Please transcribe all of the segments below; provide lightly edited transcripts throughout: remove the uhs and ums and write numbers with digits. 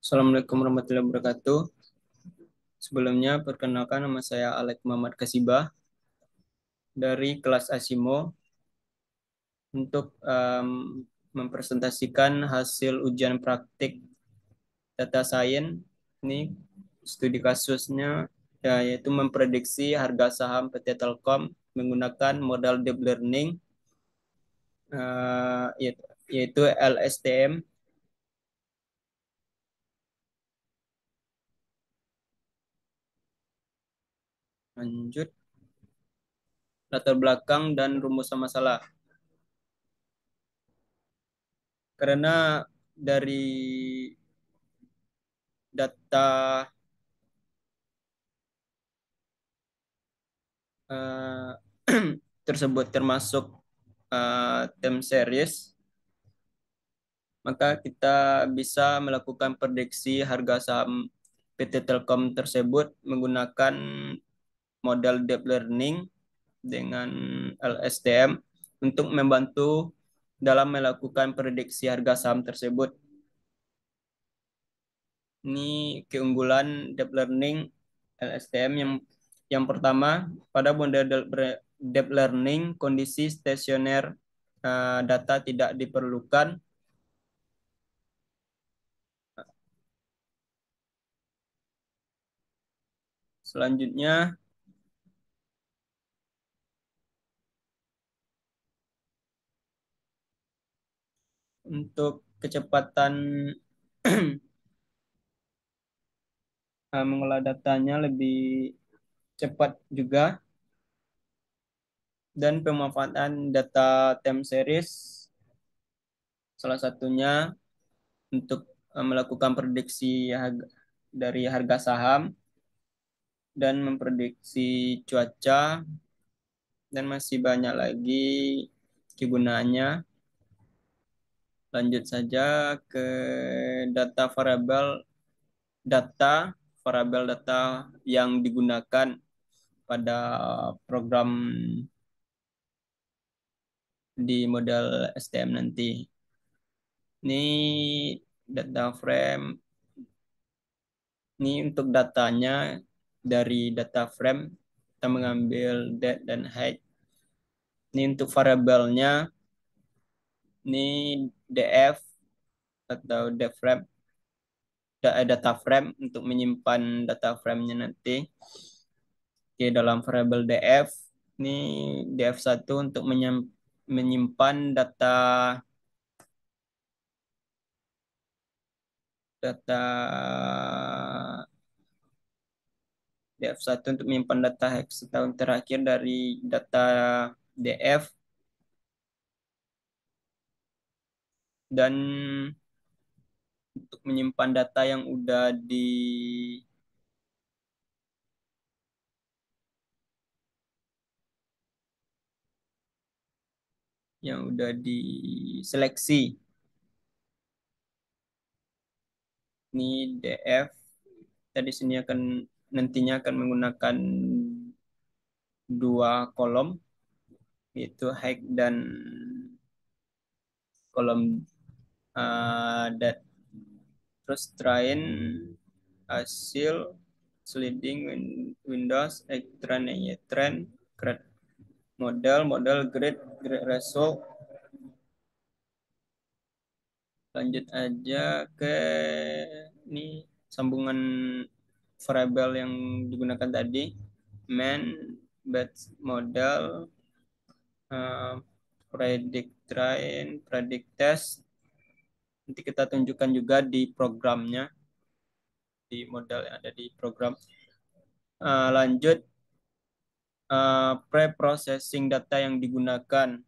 Assalamualaikum warahmatullahi wabarakatuh. Sebelumnya, perkenalkan nama saya Alek Muhammad Kasibah dari kelas Asimo untuk mempresentasikan hasil ujian praktik data science. Ini studi kasusnya yaitu memprediksi harga saham PT Telkom menggunakan modal deep learning yaitu LSTM. Lanjut, latar belakang dan rumusan masalah. Karena dari data eh, tersebut termasuk time series, maka kita bisa melakukan prediksi harga saham PT Telkom tersebut menggunakan model deep learning dengan LSTM untuk membantu dalam melakukan prediksi harga saham tersebut. Ini keunggulan deep learning LSTM yang pertama, pada model deep learning kondisi stasioner data tidak diperlukan. Selanjutnya, untuk kecepatan mengolah datanya lebih cepat juga, dan pemanfaatan data time series salah satunya untuk melakukan prediksi dari harga saham dan memprediksi cuaca, dan masih banyak lagi kegunaannya. Lanjut saja ke data variabel data data yang digunakan pada program di model STM nanti. Ini data frame, ini untuk datanya dari data frame kita mengambil date dan height. Ini untuk variabelnya, ini df atau def frame, data frame untuk menyimpan data frame-nya nanti. Oke, dalam variabel df, ini df1 untuk menyimpan data data df1 untuk menyimpan data hex setahun terakhir dari data df, dan untuk menyimpan data yang udah diseleksi. Ini df, tadi sini nantinya akan menggunakan dua kolom, yaitu height dan kolom dat. Terus train hasil sliding Windows trend ya trend grade model grade result. Lanjut aja ke ini sambungan variabel yang digunakan tadi, main batch model, uh, predict train, predict test. Nanti kita tunjukkan juga di programnya, di model yang ada di program. Lanjut, pre-processing data yang digunakan,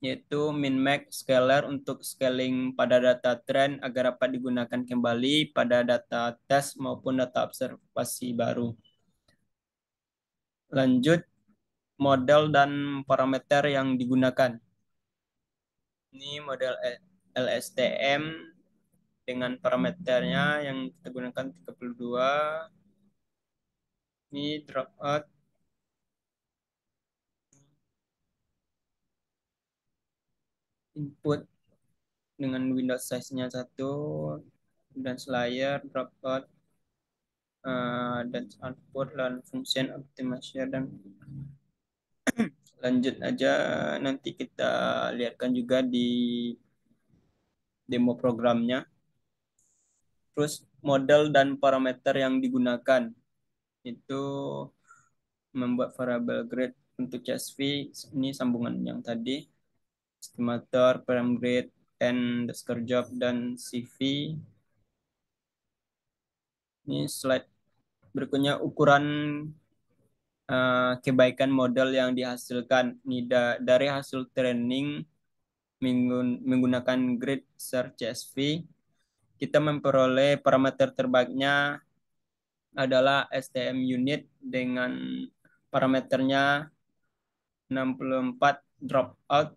yaitu min-max scalar untuk scaling pada data trend agar dapat digunakan kembali pada data tes maupun data observasi baru. Lanjut, model dan parameter yang digunakan. Ini model LSTM dengan parameternya yang kita gunakan 32. Ini dropout, input dengan Windows size-nya 1, dan layer, dropout, dan output, dan function optimizer, dan lanjut aja. Nanti kita lihatkan juga di demo programnya. Terus model dan parameter yang digunakan itu membuat variable grade untuk CSV. Ini sambungan yang tadi, estimator, frame grade, and underscore job, dan CV. Ini slide berikutnya, ukuran kebaikan model yang dihasilkan. Ini dari hasil training menggunakan grid search CSV, kita memperoleh parameter terbaiknya adalah STM unit dengan parameternya 64, dropout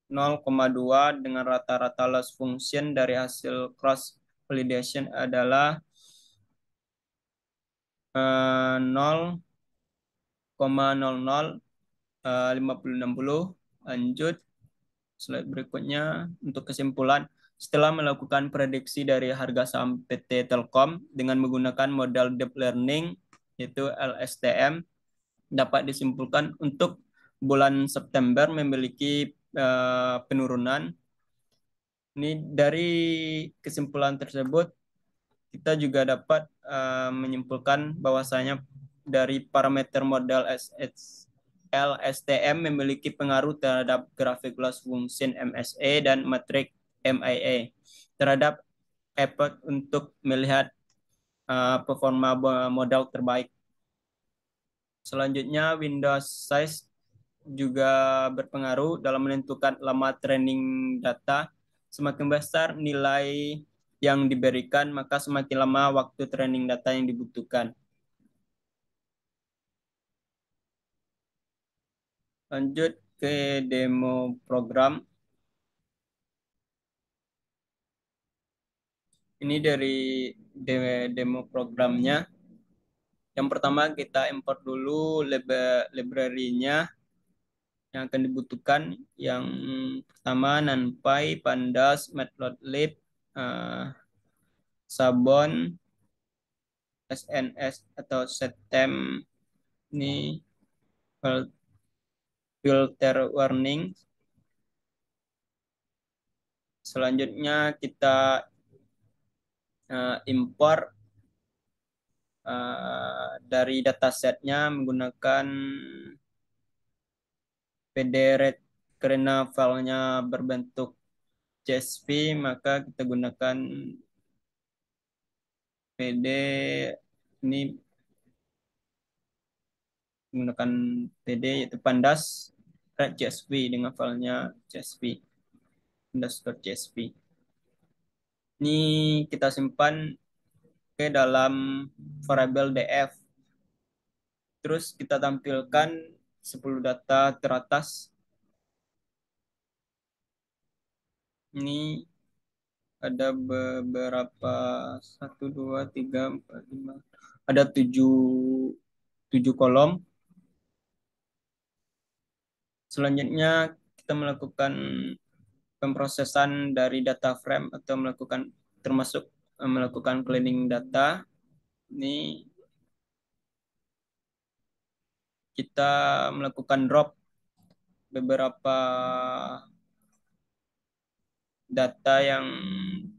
0,2, dengan rata-rata loss function dari hasil cross validation adalah 0,005060. Lanjut slide berikutnya untuk kesimpulan. Setelah melakukan prediksi dari harga saham PT Telkom dengan menggunakan modal deep learning yaitu LSTM, dapat disimpulkan untuk bulan September memiliki penurunan. Ini dari kesimpulan tersebut kita juga dapat menyimpulkan bahwasanya dari parameter modal LSTM memiliki pengaruh terhadap grafik loss function MSE dan metrik MIA terhadap effort untuk melihat performa modal terbaik. Selanjutnya, Windows size juga berpengaruh dalam menentukan lama training data. Semakin besar nilai yang diberikan, maka semakin lama waktu training data yang dibutuhkan. Lanjut ke demo program. Ini dari demo programnya. Yang pertama kita import dulu library-nya yang akan dibutuhkan. Yang pertama NumPy, Pandas, Matplotlib, Sabon, SNS atau Setem, ini filter warning. Selanjutnya kita import dari datasetnya menggunakan PDRED. Karena filenya berbentuk CSV, maka kita gunakan PD. Ini menggunakan PD yaitu pandas red CSV dengan filenya CSV underscore CSV. Ini kita simpan ke dalam variable DF. Terus kita tampilkan 10 data teratas. Ini ada beberapa, 1, 2, 3, 4, 5. Ada 7 kolom. Selanjutnya kita melakukan pemrosesan dari data frame atau termasuk melakukan cleaning data. Ini kita melakukan drop beberapa data yang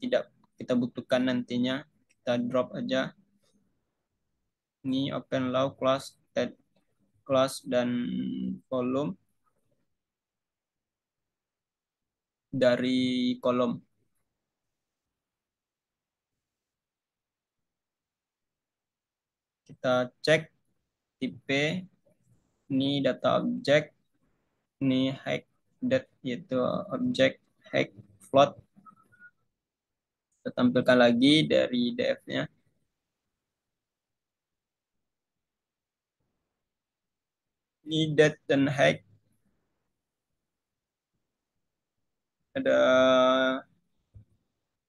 tidak kita butuhkan nantinya. Kita drop aja. Ini open law, class, add class, dan volume dari kolom. Kita cek tipe. Ini data objek. Ini height date yaitu objek height float. Kita tampilkan lagi dari df-nya. Ini date dan height. Ada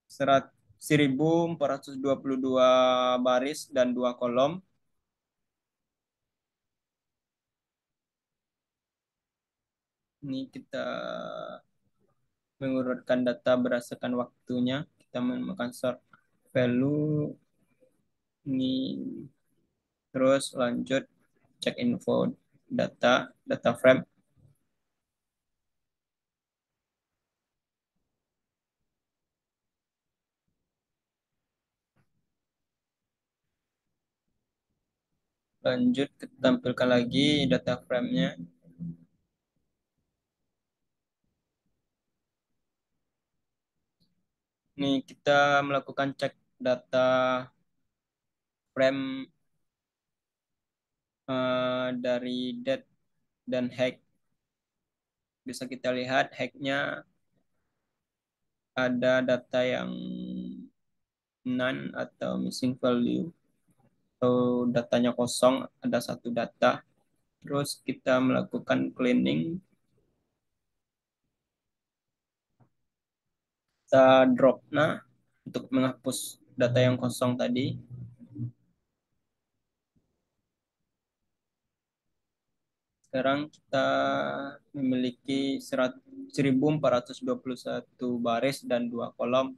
1422 baris dan 2 kolom. Ini kita mengurutkan data berdasarkan waktunya. kita menemukan sort value ini, terus lanjut cek info data frame. Lanjut kita tampilkan lagi data frame-nya. Nih kita melakukan cek data frame dari date dan hack. Bisa kita lihat hacknya ada data yang none atau missing value, atau datanya kosong, ada satu data. Terus kita melakukan cleaning, kita drop nah untuk menghapus data yang kosong tadi. Sekarang kita memiliki 1421 baris dan 2 kolom.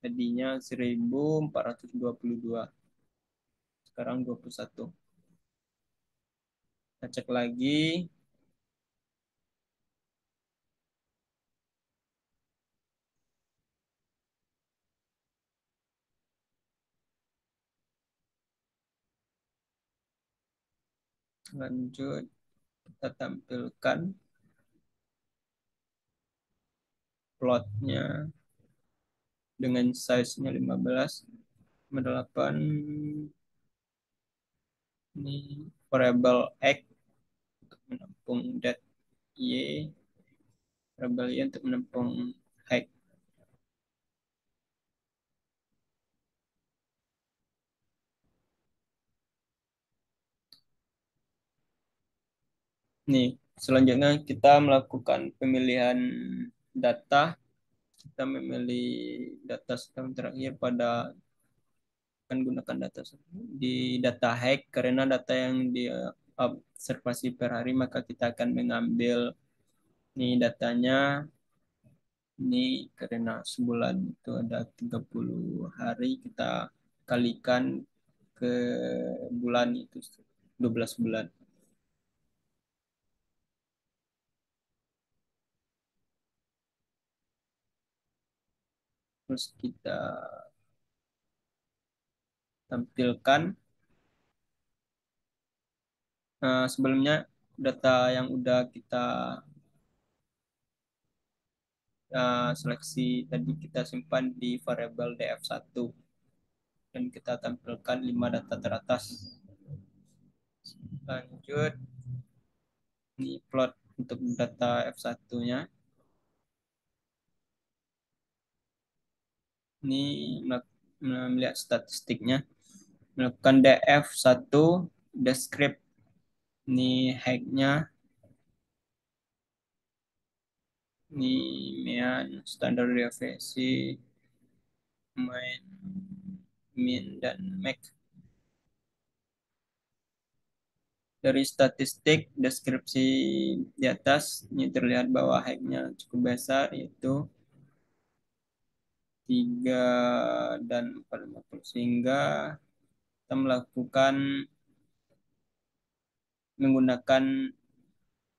Tadinya 1422. Sekarang 21. Kita cek lagi. Lanjut kita tampilkan plotnya dengan size-nya 15, 8. Ini variable X untuk menampung dat Y, variable Y untuk menampung height. Nih, selanjutnya kita melakukan pemilihan data. Kita memilih data sistem terakhir pada akan gunakan data di data hack karena data yang diobservasi per hari, maka kita akan mengambil nih datanya. Ini karena sebulan itu ada 30 hari, kita kalikan ke bulan itu 12 bulan. Terus kita tampilkan sebelumnya data yang udah kita seleksi tadi, kita simpan di variabel df1 dan kita tampilkan 5 data teratas. Lanjut, ini plot untuk data F1-nya. Ini melihat statistiknya. Melakukan df1 descript, ini hacknya, ini mean, standar deviasi, min, dan max. Dari statistik deskripsi di atas ini terlihat bahwa hacknya cukup besar, yaitu 3 dan 450, sehingga kita melakukan menggunakan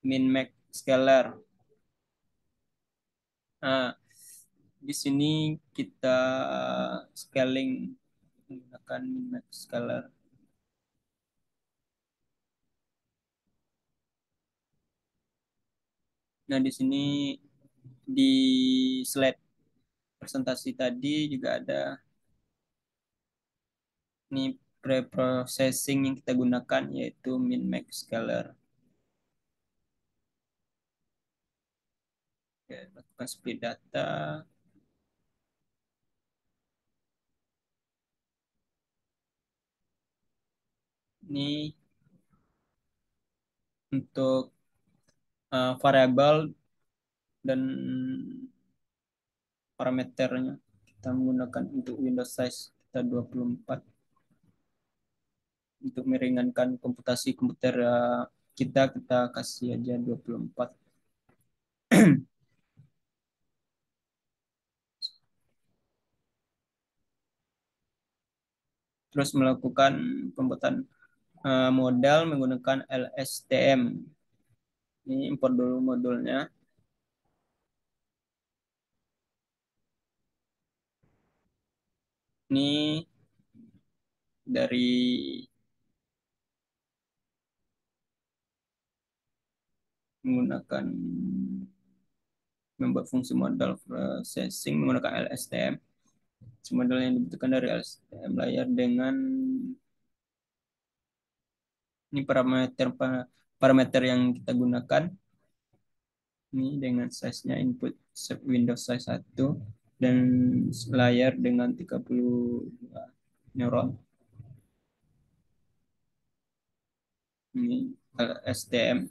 min max scalar. Nah, di sini kita scaling menggunakan min max scalar. Nah, di sini di slide presentasi tadi juga ada ini pre-processing yang kita gunakan, yaitu min max scalar. Oke, lakukan split data. Ini untuk variabel dan parameternya kita menggunakan untuk Windows size kita 24, untuk meringankan komputasi komputer kita kasih aja 24. terus melakukan pembuatan modal menggunakan LSTM. Ini import dulu modulnya. Ini dari menggunakan membuat fungsi modal processing menggunakan LSTM. Modal yang dibutuhkan dari LSTM layer dengan ini parameter yang kita gunakan. Ini dengan size-nya input Windows size 1 dan layar dengan 32 neuron. Ini STM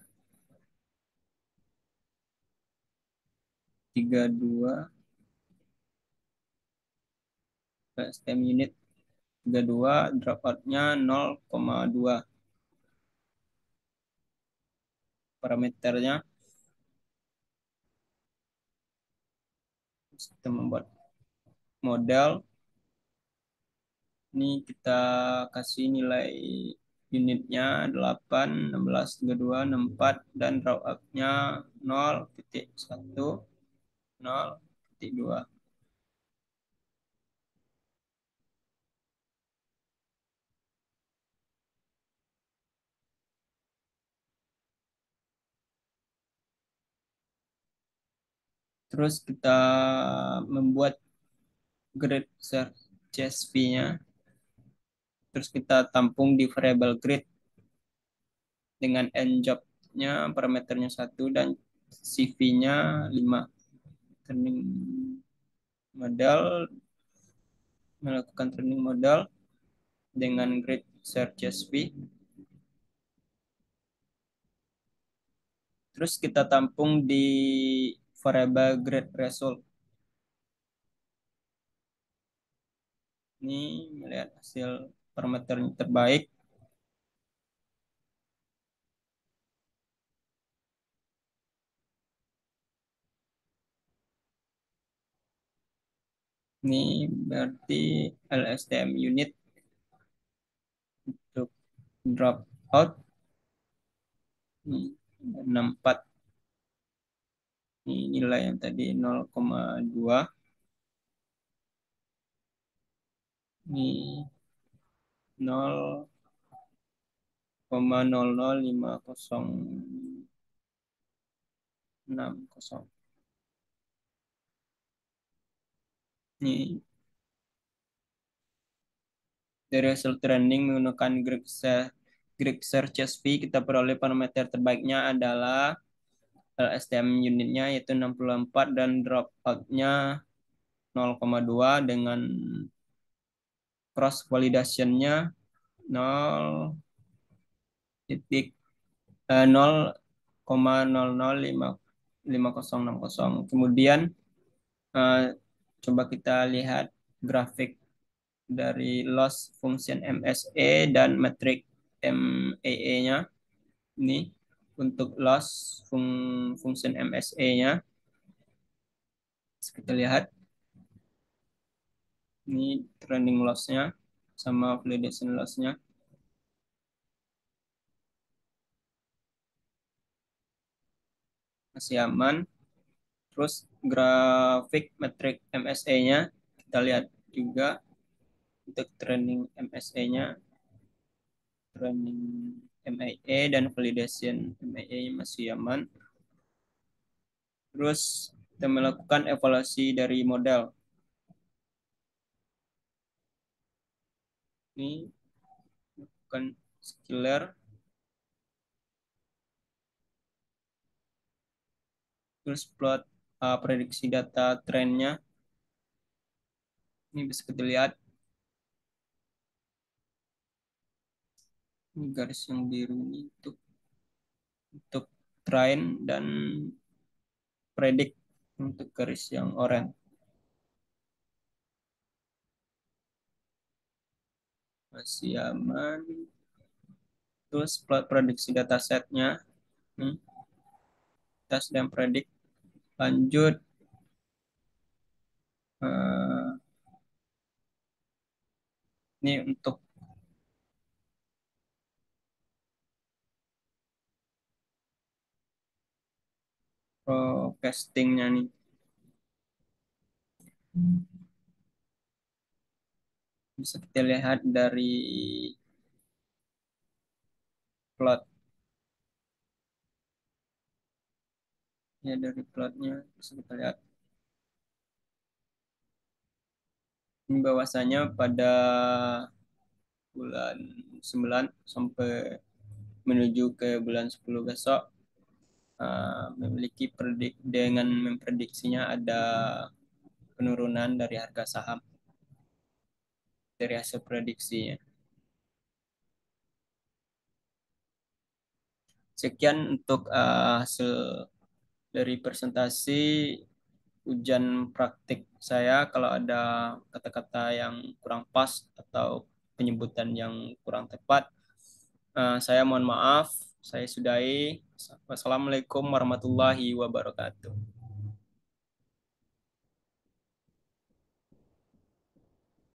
32 STM unit 32 dropout-nya 0,2 parameternya. Kita membuat model. Ini kita kasih nilai unitnya 8, 16, 32, 64 dan draw up-nya 0,1, 0,2. Terus kita membuat grid search CSV-nya. Terus kita tampung di variable grid dengan njob-nya parameternya 1 dan CV-nya 5. Training model, melakukan training model dengan grid search CSV. Terus kita tampung di variable grade result. Ini melihat hasil parameter terbaik. Ini berarti LSTM unit untuk drop out. Ini 64. Ini nilai yang tadi 0,2. Ini 0,005060. Ini dari hasil training menggunakan Greek Search CSV, kita peroleh parameter terbaiknya adalah LSTM unitnya yaitu 64 dan dropout-nya 0,2 dengan cross validation-nya 0,005060. Kemudian eh, coba kita lihat grafik dari loss function MSE dan metrik MAE-nya. Ini untuk loss function MSE-nya. Kita lihat ini trending loss-nya sama validation loss-nya masih aman. Terus grafik metrik MSE-nya kita lihat juga untuk trending MSE-nya, trending MAE dan validation MAE masih aman. Terus kita melakukan evaluasi dari model. Ini bukan skiller, terus plot prediksi data trennya. Ini bisa kita lihat. Ini garis yang biru ini untuk trend dan predik untuk garis yang oranye. Masih aman. Terus plot prediksi datasetnya. Nih, tes dan predik. Lanjut. eh, ini untuk Forecastingnya nih. Bisa kita lihat dari plot. Ya, dari plotnya bisa kita lihat. Ini bahwasanya pada bulan 9 sampai menuju ke bulan 10 besok memiliki dengan memprediksinya ada penurunan dari harga saham dari hasil prediksinya. Sekian untuk hasil dari presentasi ujian praktik saya. Kalau ada kata-kata yang kurang pas atau penyebutan yang kurang tepat, saya mohon maaf. Saya sudahi. Wassalamualaikum warahmatullahi wabarakatuh.